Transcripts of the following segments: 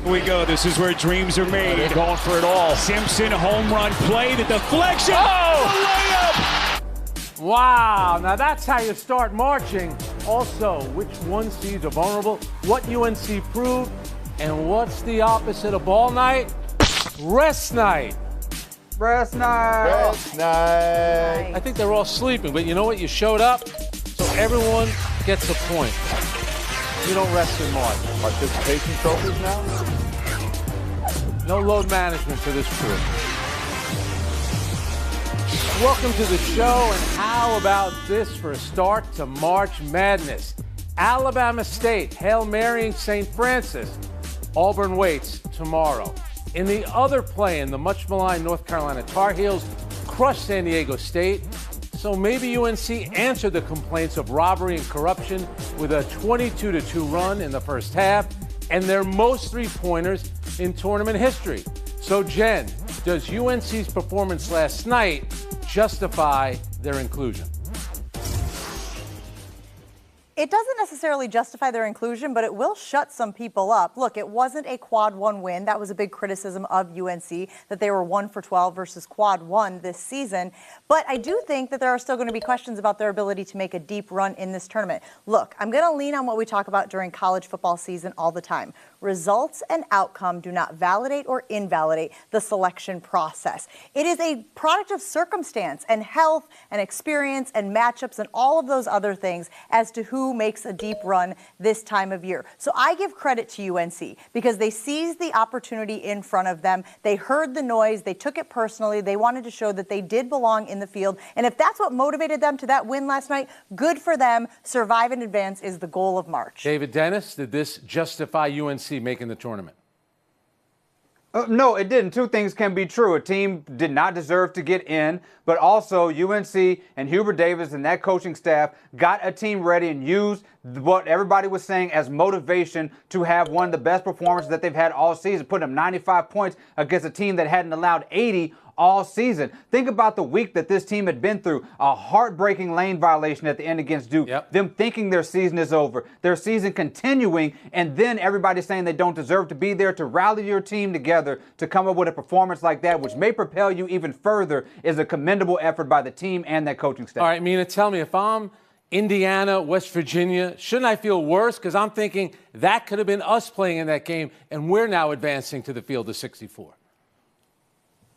Here we go. This is where dreams are made. They're going for it all. Simpson, home run play, the deflection. Oh! The layup. Wow, now that's how you start marching. Also, which one seeds are vulnerable, what UNC proved, and what's the opposite of ball night? Rest night. Rest night. Rest night. I think they're all sleeping, but you know what? You showed up, so everyone gets a point. You don't rest in March. Participation trophies now? No load management for this crew. Welcome to the show, and how about this for a start to March Madness? Alabama State, Hail Marying St. Francis. Auburn waits tomorrow. In the other play, in the much maligned North Carolina Tar Heels crushed San Diego State. So maybe UNC answered the complaints of robbery and corruption with a 22-2 run in the first half and their most three-pointers in tournament history. So Jen, does UNC's performance last night justify their inclusion? It doesn't necessarily justify their inclusion, but it will shut some people up. Look, it wasn't a quad one win. That was a big criticism of UNC, that they were 1 for 12 versus quad one this season. But I do think that there are still going to be questions about their ability to make a deep run in this tournament. Look, I'm going to lean on what we talk about during college football season all the time. Results and outcome do not validate or invalidate the selection process. It is a product of circumstance and health and experience and matchups and all of those other things as to who makes a deep run this time of year. So I give credit to UNC because they seized the opportunity in front of them. They heard the noise. They took it personally. They wanted to show that they did belong in the field. And if that's what motivated them to that win last night, good for them. Survive and advance is the goal of March. David Dennis, did this justify UNC making the tournament? No, it didn't. Two things can be true. A team did not deserve to get in, but also UNC and Hubert Davis and that coaching staff got a team ready and used what everybody was saying as motivation to have one of the best performances that they've had all season, putting up 95 points against a team that hadn't allowed 80 all season. Think about the week that this team had been through. A heartbreaking lane violation at the end against Duke. Yep. Them thinking their season is over. Their season continuing, and then everybody saying they don't deserve to be there. To rally your team together to come up with a performance like that, which may propel you even further, is a commendable effort by the team and that coaching staff. All right, Mina, tell me, if I'm Indiana, West Virginia, shouldn't I feel worse? Because I'm thinking that could have been us playing in that game, and we're now advancing to the field of 64.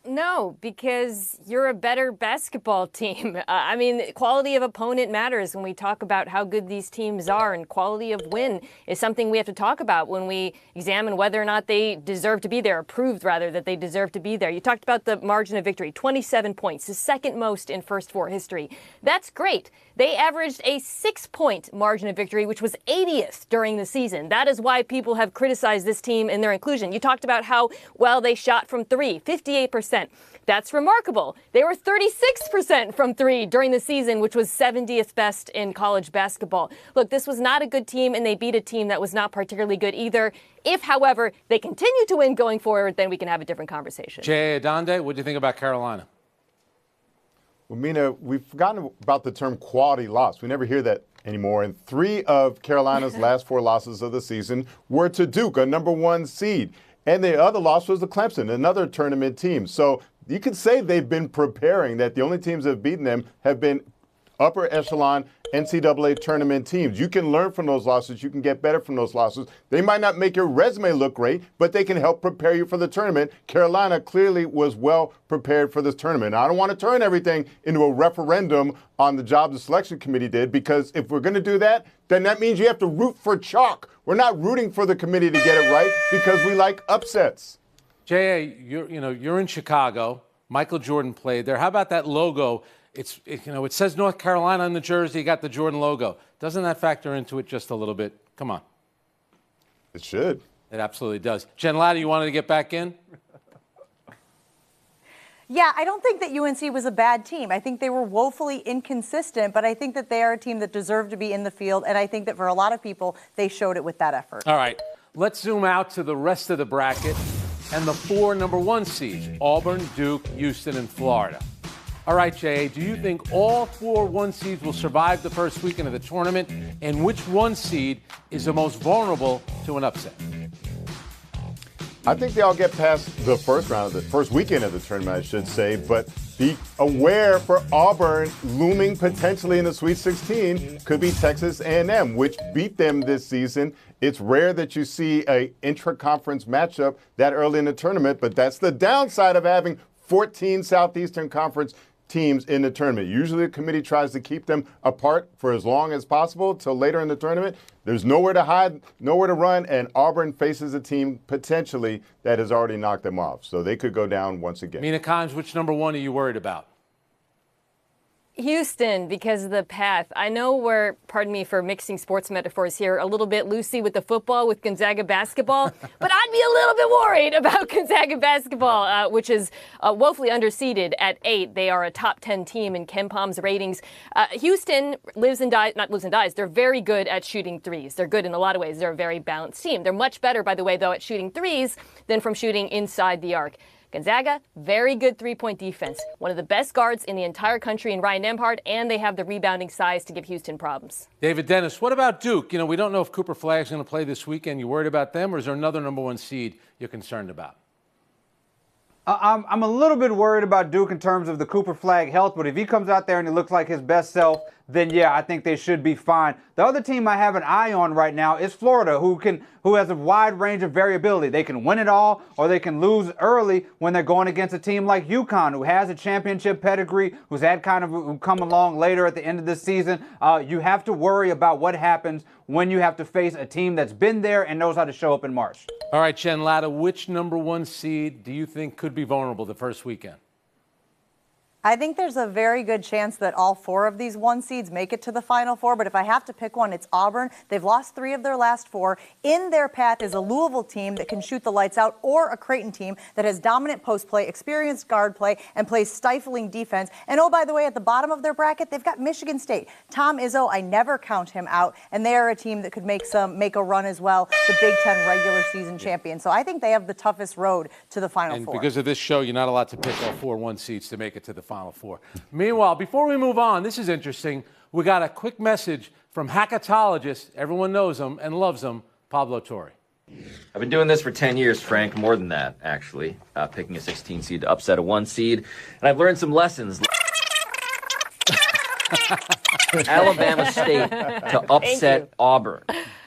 No, because you're a better basketball team. I mean, quality of opponent matters when we talk about how good these teams are, and quality of win is something we have to talk about when we examine whether or not they deserve to be there, or proved rather that they deserve to be there. You talked about the margin of victory, 27 points, the second most in First Four history. That's great. They averaged a 6-point margin of victory, which was 80th during the season. That is why people have criticized this team in their inclusion. You talked about how well they shot from three, 58%. That's remarkable. They were 36% from three during the season, which was 70th best in college basketball. Look, this was not a good team, and they beat a team that was not particularly good either. If, however, they continue to win going forward, then we can have a different conversation. Jay Adonde, what do you think about Carolina? Well, Mina, we've forgotten about the term quality loss. We never hear that anymore. And 3 of Carolina's last 4 losses of the season were to Duke, a number 1 seed. And the other loss was to Clemson, another tournament team. So you could say they've been preparing, that the only teams that have beaten them have been upper echelon NCAA tournament teams. You can learn from those losses. You can get better from those losses. They might not make your resume look great, but they can help prepare you for the tournament. Carolina clearly was well prepared for this tournament. Now, I don't want to turn everything into a referendum on the job the selection committee did, because if we're going to do that, then that means you have to root for chalk. We're not rooting for the committee to get it right because we like upsets. J.A., you're in Chicago. Michael Jordan played there. How about that logo? It says North Carolina on the jersey. You got the Jordan logo. Doesn't that factor into it just a little bit? Come on. It should. It absolutely does. Jen Latta, you wanted to get back in? Yeah, I don't think that UNC was a bad team. I think they were woefully inconsistent, but I think that they are a team that deserved to be in the field, and I think that for a lot of people, they showed it with that effort. All right, let's zoom out to the rest of the bracket and the 4 number 1 seeds, Auburn, Duke, Houston, and Florida. All right, Jay, do you think all 4 1 seeds will survive the first weekend of the tournament, and which 1 seed is the most vulnerable to an upset? I think they all get past the first round of the first weekend of the tournament, I should say, but be aware for Auburn looming potentially in the Sweet 16 could be Texas A&M, which beat them this season. It's rare that you see a intra-conference matchup that early in the tournament, but that's the downside of having 14 Southeastern Conference teams in the tournament. Usually the committee tries to keep them apart for as long as possible till later in the tournament. There's nowhere to hide, nowhere to run, and Auburn faces a team potentially that has already knocked them off. So they could go down once again. Mina Kimes, which number one are you worried about? Houston, because of the path. I know we're, pardon me for mixing sports metaphors here, a little bit loosey with the football, with Gonzaga basketball, but I'd be a little bit worried about Gonzaga basketball, which is woefully underseeded at 8. They are a top 10 team in KenPom's ratings. Houston lives and dies, not lives and dies, they're very good at shooting threes. They're good in a lot of ways. They're a very balanced team. They're much better, by the way, though, at shooting threes than from shooting inside the arc. Gonzaga, very good three-point defense. One of the best guards in the entire country in Ryan Nembhard, and they have the rebounding size to give Houston problems. David Dennis, what about Duke? You know, we don't know if Cooper Flagg's going to play this weekend. You worried about them, or is there another number one seed you're concerned about? I'm a little bit worried about Duke in terms of the Cooper Flagg health, but if he comes out there and he looks like his best self, then yeah, I think they should be fine. The other team I have an eye on right now is Florida, who has a wide range of variability. They can win it all, or they can lose early when they're going against a team like UConn, who has a championship pedigree, who's had who come along later at the end of the season. You have to worry about what happens when you have to face a team that's been there and knows how to show up in March. All right, Chen Latta, which number one seed do you think could be vulnerable the first weekend? I think there's a very good chance that all 4 of these 1 seeds make it to the Final Four, but if I have to pick one, it's Auburn. They've lost 3 of their last 4. In their path is a Louisville team that can shoot the lights out, or a Creighton team that has dominant post play, experienced guard play, and plays stifling defense. And oh, by the way, at the bottom of their bracket, they've got Michigan State. Tom Izzo, I never count him out, and they are a team that could make a run as well, the Big Ten regular season champion. So I think they have the toughest road to the Final Four. And because of this show, you're not allowed to pick all 4 1 seeds to make it to the Final Four. Meanwhile, before we move on, this is interesting. We got a quick message from hackatologist, everyone knows him and loves him, Pablo Torre. I've been doing this for 10 years, Frank, more than that, actually, picking a 16 seed to upset a 1 seed. And I've learned some lessons. Alabama State to upset Auburn.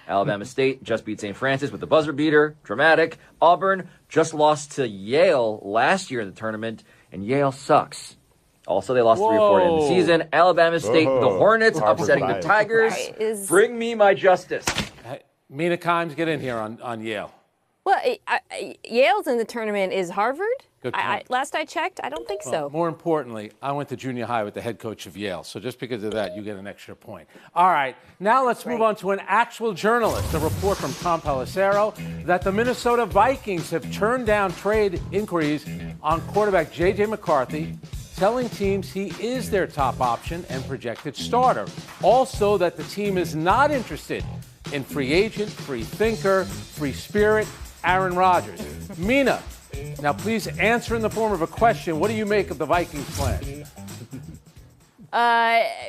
Alabama State just beat St. Francis with the buzzer beater. Dramatic. Auburn just lost to Yale last year in the tournament, and Yale sucks. Also, they lost 3 or 4 in the season. Alabama State, the Hornets, upsetting the Tigers. Bring me my justice. Hey, Mina Kimes, get in here on Yale. Well, Yale's in the tournament. Is Harvard? Good point. Last I checked, I don't think so. More importantly, I went to junior high with the head coach of Yale, so just because of that, you get an extra point. All right, now let's move on to an actual journalist, a report from Tom Pelissero that the Minnesota Vikings have turned down trade inquiries on quarterback J.J. McCarthy, telling teams he is their top option and projected starter. Also, that the team is not interested in free agent, free thinker, free spirit, Aaron Rodgers. Mina, now please answer in the form of a question. What do you make of the Vikings' plan?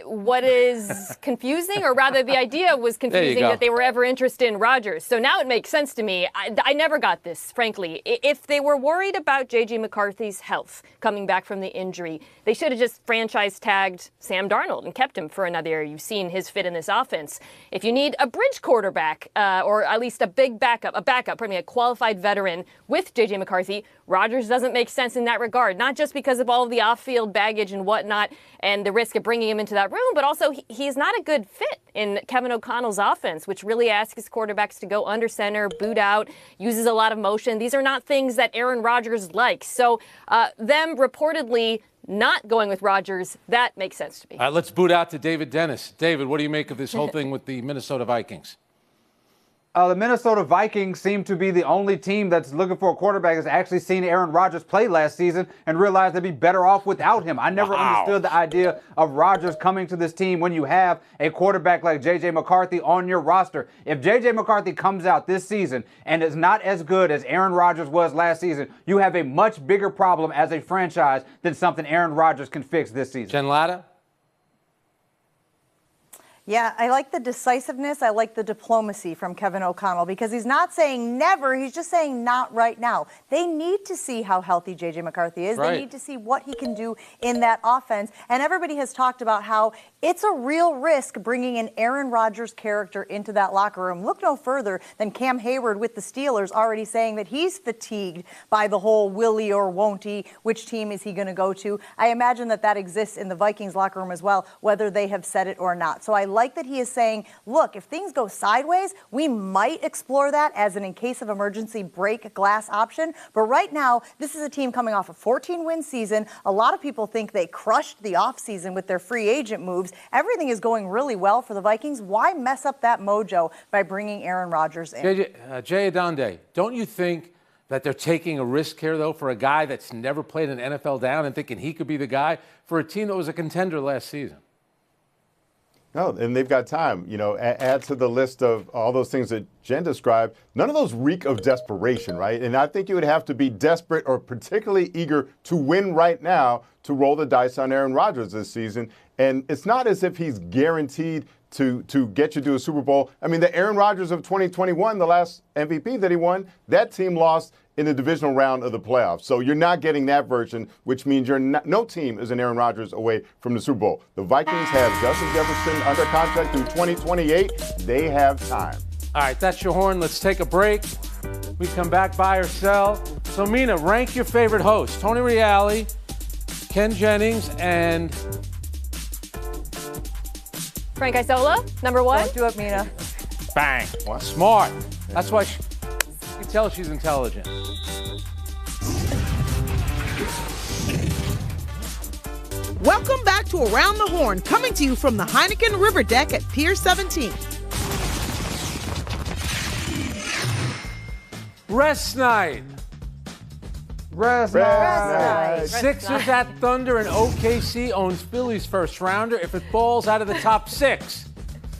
What is confusing, or rather the idea was confusing that they were ever interested in Rodgers. So now it makes sense to me. I never got this, frankly. If they were worried about J.J. McCarthy's health coming back from the injury, they should have just franchise tagged Sam Darnold and kept him for another year. You've seen his fit in this offense. If you need a bridge quarterback, or at least a qualified veteran with J.J. McCarthy, Rodgers doesn't make sense in that regard, not just because of all of the off-field baggage and whatnot and the risk of bringing him into that room, but also he's not a good fit in Kevin O'Connell's offense, which really asks quarterbacks to go under center, boot out, uses a lot of motion. These are not things that Aaron Rodgers likes. So them reportedly not going with Rodgers, that makes sense to me. All right, let's boot out to David Dennis. David, what do you make of this whole thing with the Minnesota Vikings? The Minnesota Vikings seem to be the only team that's looking for a quarterback that's actually seen Aaron Rodgers play last season and realized they'd be better off without him. I never understood the idea of Rodgers coming to this team when you have a quarterback like J.J. McCarthy on your roster. If J.J. McCarthy comes out this season and is not as good as Aaron Rodgers was last season, you have a much bigger problem as a franchise than something Aaron Rodgers can fix this season. Chen Latta? Yeah, I like the decisiveness. I like the diplomacy from Kevin O'Connell because he's not saying never. He's just saying not right now. They need to see how healthy J.J. McCarthy is. Right. They need to see what he can do in that offense. And everybody has talked about how it's a real risk bringing an Aaron Rodgers character into that locker room. Look no further than Cam Hayward with the Steelers already saying that he's fatigued by the whole will he or won't he, which team is he going to go to. I imagine that exists in the Vikings locker room as well, whether they have said it or not. So I like that he is saying, look, if things go sideways, we might explore that as an in case of emergency break glass option. But right now, this is a team coming off a 14-win season. A lot of people think they crushed the offseason with their free agent moves. Everything is going really well for the Vikings. Why mess up that mojo by bringing Aaron Rodgers in? Jay Adonde, don't you think that they're taking a risk here, though, for a guy that's never played an NFL down and thinking he could be the guy for a team that was a contender last season? No, and they've got time. You know, add to the list of all those things that Jen described. None of those reek of desperation, right? And I think you would have to be desperate or particularly eager to win right now to roll the dice on Aaron Rodgers this season. And it's not as if he's guaranteed to get you to a Super Bowl. I mean, the Aaron Rodgers of 2021, the last MVP that he won, that team lost in the divisional round of the playoffs. So you're not getting that version, which means no team is an Aaron Rodgers away from the Super Bowl. The Vikings have Justin Jefferson under contract through 2028. They have time. All right, that's your horn. Let's take a break. We come back, buy or sell. So, Mina, rank your favorite hosts. Tony Reale, Ken Jennings, and Frank Isola, number one. Don't do it, Mina. bang. Smart. That's why you can tell she's intelligent. Welcome back to Around the Horn, coming to you from the Heineken River Deck at Pier 17. Rest night. Rest night. Sixers at Thunder, and OKC owns Philly's first rounder if it falls out of the top six.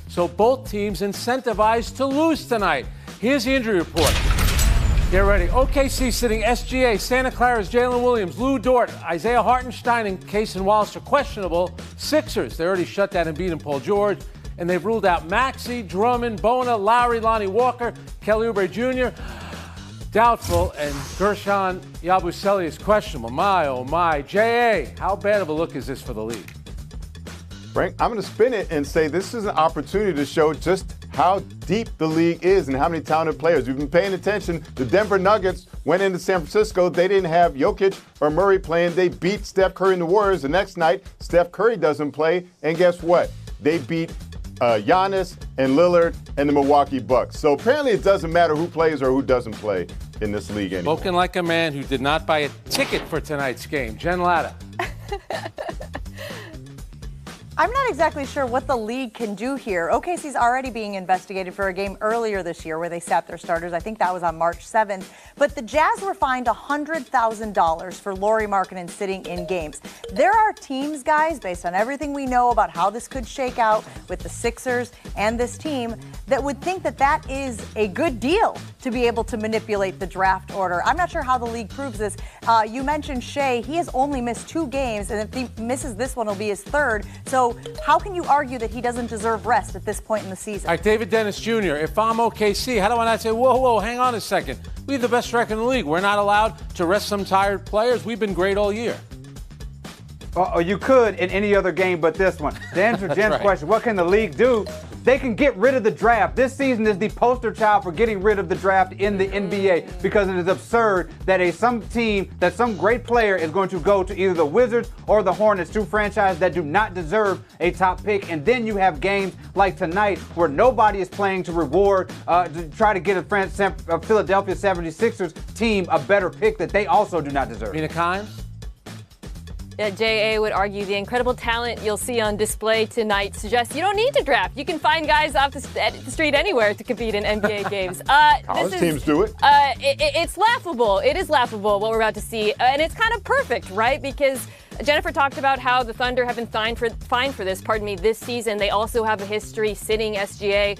So both teams incentivized to lose tonight. Here's the injury report. Get ready. OKC sitting SGA, Santa Clara's Jalen Williams, Lou Dort, Isaiah Hartenstein, and Cason Wallace are questionable. Sixers, they already shut down Embiid and Paul George, and they've ruled out Maxey, Drummond, Bona, Lowry, Lonnie Walker, Kelly Oubre Jr., doubtful, and Gershon Yabusele is questionable. My, oh my. J.A., how bad of a look is this for the league? Frank, I'm going to spin it and say this is an opportunity to show just how deep the league is and how many talented players. You've been paying attention. The Denver Nuggets went into San Francisco. They didn't have Jokic or Murray playing. They beat Steph Curry and the Warriors. The next night, Steph Curry doesn't play. And guess what? They beat Giannis and Lillard and the Milwaukee Bucks. So apparently it doesn't matter who plays or who doesn't play in this league anymore. Spoken like a man who did not buy a ticket for tonight's game. Jen Latta. I'm not exactly sure what the league can do here. OKC's already being investigated for a game earlier this year where they sat their starters. I think that was on March 7th. But the Jazz were fined $100,000 for Lauri Markkanen sitting in games. There are teams, guys, based on everything we know about how this could shake out with the Sixers and this team, that would think that that is a good deal to be able to manipulate the draft order. I'm not sure how the league proves this. You mentioned Shea. He has only missed 2 games, and if he misses this one, it'll be his 3rd. So how can you argue that he doesn't deserve rest at this point in the season? All right, David Dennis Jr., if I'm OKC, how do I not say, whoa, hang on a second. We have the best record in the league. We're not allowed to rest some tired players. We've been great all year. You could in any other game but this one. To answer Jen's question, what can the league do? They can get rid of the draft. This season is the poster child for getting rid of the draft in the NBA because it is absurd that some great player is going to go to either the Wizards or the Hornets, 2 franchises that do not deserve a top pick. And then you have games like tonight where nobody is playing to reward, to try to get a Philadelphia 76ers team a better pick that they also do not deserve. Mina Kimes? J.A. would argue the incredible talent you'll see on display tonight suggests you don't need to draft. You can find guys off the street anywhere to compete in NBA games. College teams do it. It's laughable. It is laughable what we're about to see. And it's kind of perfect, right? Because Jennifer talked about how the Thunder have been fined for this season. They also have a history sitting SGA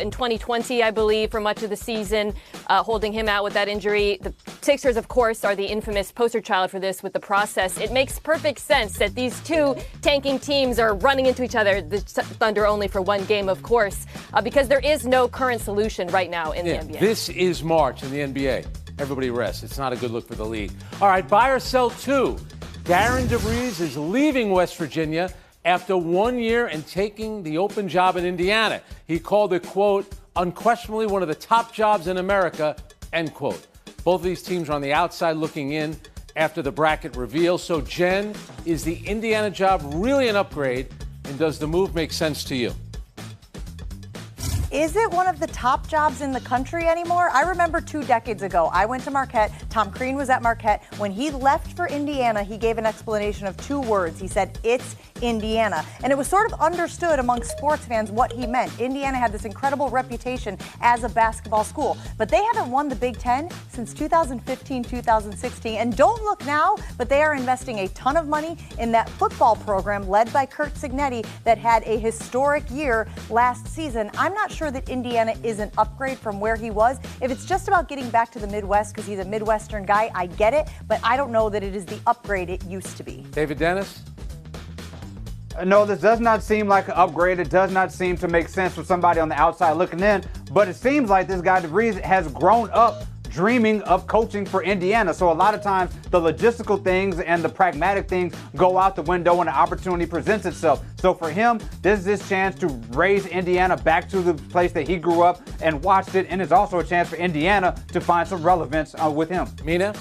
in 2020, I believe, for much of the season, holding him out with that injury. The Sixers, of course, are the infamous poster child for this with the process. It makes perfect sense that these two tanking teams are running into each other, the Thunder only for one game, of course, because there is no current solution right now in the NBA. This is March in the NBA. Everybody rest. It's not a good look for the league. All right, buy or sell two. Darren DeVries is leaving West Virginia after 1 year and taking the open job in Indiana. He called it, quote, unquestionably one of the top jobs in America, end quote. Both of these teams are on the outside looking in after the bracket reveal. So, Jen, is the Indiana job really an upgrade, and does the move make sense to you? Is it one of the top jobs in the country anymore? I remember 2 decades ago, I went to Marquette. Tom Crean was at Marquette. When he left for Indiana, he gave an explanation of 2 words. He said, it's Indiana. And it was sort of understood among sports fans what he meant. Indiana had this incredible reputation as a basketball school, but they haven't won the Big Ten since 2015, 2016. And don't look now, but they are investing a ton of money in that football program led by Curt Cignetti that had a historic year last season. I'm not sure that Indiana is an upgrade from where he was. If it's just about getting back to the Midwest because he's a Midwestern guy, I get it, but I don't know that it is the upgrade it used to be. David Dennis? No, this does not seem like an upgrade. It does not seem to make sense for somebody on the outside looking in. But it seems like this guy DeVries has grown up dreaming of coaching for Indiana. So a lot of times the logistical things and the pragmatic things go out the window when an opportunity presents itself. So for him, this is his chance to raise Indiana back to the place that he grew up and watched it. And it's also a chance for Indiana to find some relevance with him. Mina?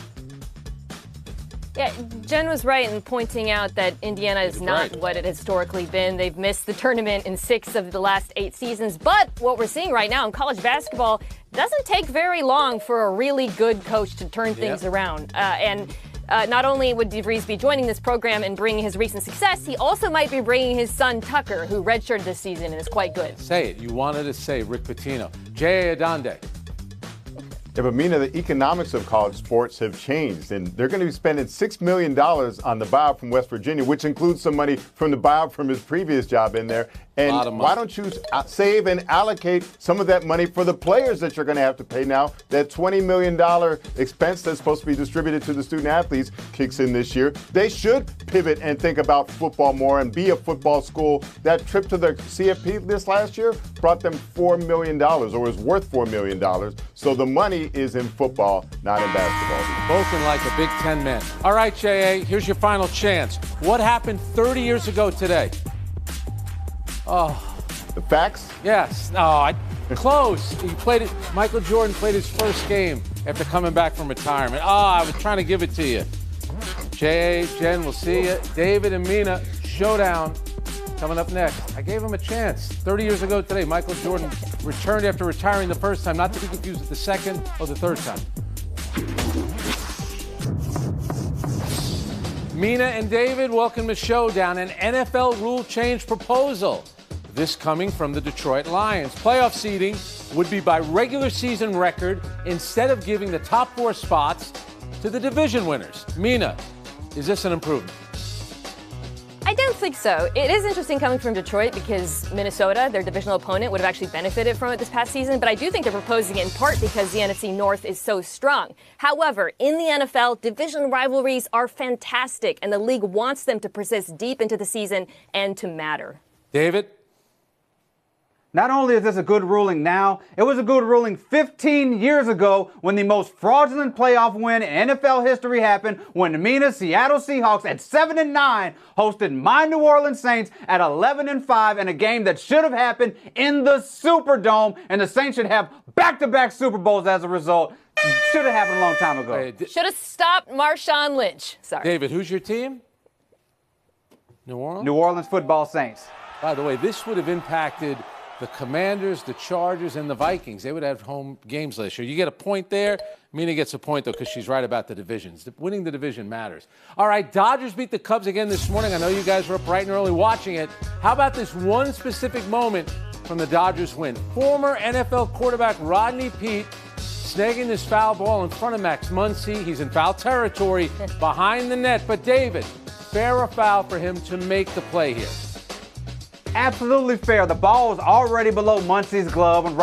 Yeah, Jen was right in pointing out that Indiana is not what it has historically been. They've missed the tournament in 6 of the last 8 seasons. But what we're seeing right now in college basketball doesn't take very long for a really good coach to turn things around. Not only would DeVries be joining this program and bringing his recent success, he also might be bringing his son Tucker, who redshirted this season and is quite good. Say it. You wanted to say Rick Pitino. Jay Adande. Yeah, but Mina, the economics of college sports have changed, and they're going to be spending $6 million on the buyout from West Virginia, which includes some money from the buyout from his previous job in there. And why don't you save and allocate some of that money for the players that you're going to have to pay now? That $20 million expense that's supposed to be distributed to the student athletes kicks in this year. They should pivot and think about football more and be a football school. That trip to the CFP this last year brought them $4 million, or was worth $4 million. So the money is in football, not in basketball. Spoken like a Big Ten man. All right, J.A., here's your final chance. What happened 30 years ago today? Oh. The facts? Yes. No, close. He played it. Michael Jordan played his first game after coming back from retirement. I was trying to give it to you. J.A., Jen, we'll see you. David and Mina, showdown coming up next. I gave him a chance. 30 years ago today, Michael Jordan returned after retiring the first time, not to be confused with the second or the third time. Mina and David, welcome to Showdown, an NFL rule change proposal. This coming from the Detroit Lions. Playoff seeding would be by regular season record instead of giving the top 4 spots to the division winners. Mina, is this an improvement? I don't think so. It is interesting coming from Detroit because Minnesota, their divisional opponent, would have actually benefited from it this past season. But I do think they're proposing it in part because the NFC North is so strong. However, in the NFL, division rivalries are fantastic, and the league wants them to persist deep into the season and to matter. David? Not only is this a good ruling now, it was a good ruling 15 years ago when the most fraudulent playoff win in NFL history happened when the Mina Seattle Seahawks at 7-9 hosted my New Orleans Saints at 11-5 in a game that should have happened in the Superdome, and the Saints should have back-to-back Super Bowls as a result. Should have happened a long time ago. Should have stopped Marshawn Lynch. Sorry. David, who's your team? New Orleans? New Orleans Football Saints. By the way, this would have impacted the Commanders, the Chargers, and the Vikings. They would have home games last year. You get a point there. Mina gets a point, though, because she's right about the divisions. Winning the division matters. All right, Dodgers beat the Cubs again this morning. I know you guys were up bright and early watching it. How about this one specific moment from the Dodgers win? Former NFL quarterback Rodney Peete snagging this foul ball in front of Max Muncy. He's in foul territory behind the net. But, David, fair or foul for him to make the play here? Absolutely fair. The ball was already below Muncie's glove when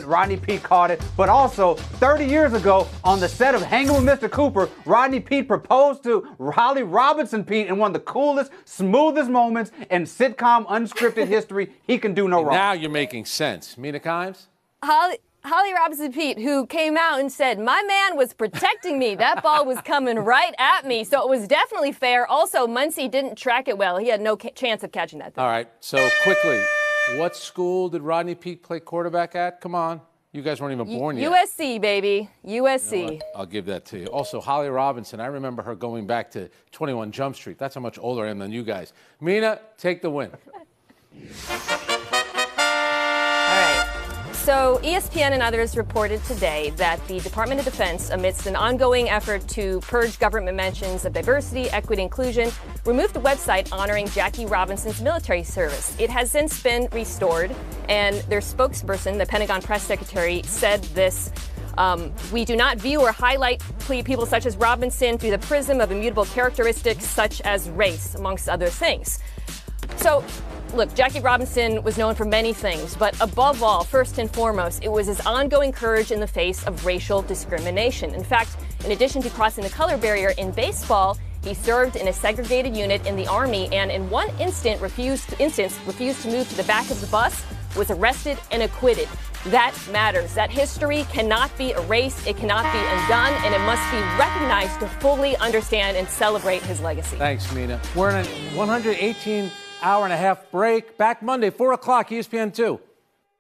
Rodney Peete caught it. But also, 30 years ago, on the set of Hanging with Mr. Cooper, Rodney Peete proposed to Holly Robinson Peete in one of the coolest, smoothest moments in sitcom unscripted history. He can do no wrong. Now you're making sense. Mina Kimes? Holly Robinson Peete, who came out and said, my man was protecting me. That ball was coming right at me. So it was definitely fair. Also, Muncie didn't track it well. He had no chance of catching that thing. All right, so quickly, what school did Rodney Peete play quarterback at? Come on. You guys weren't even born yet. USC, baby. USC. You know, I'll give that to you. Also, Holly Robinson, I remember her going back to 21 Jump Street. That's how much older I am than you guys. Mina, take the win. So ESPN and others reported today that the Department of Defense, amidst an ongoing effort to purge government mentions of diversity, equity, inclusion, removed a website honoring Jackie Robinson's military service. It has since been restored, and their spokesperson, the Pentagon press secretary, said this: we do not view or highlight people such as Robinson through the prism of immutable characteristics such as race, amongst other things. So, look, Jackie Robinson was known for many things, but above all, first and foremost, it was his ongoing courage in the face of racial discrimination. In fact, in addition to crossing the color barrier in baseball, he served in a segregated unit in the Army and in one instance refused to move to the back of the bus, was arrested and acquitted. That matters. That history cannot be erased, it cannot be undone, and it must be recognized to fully understand and celebrate his legacy. Thanks, Mina. We're in a 118-hour-and-a-half break. Back Monday, 4 o'clock, ESPN2.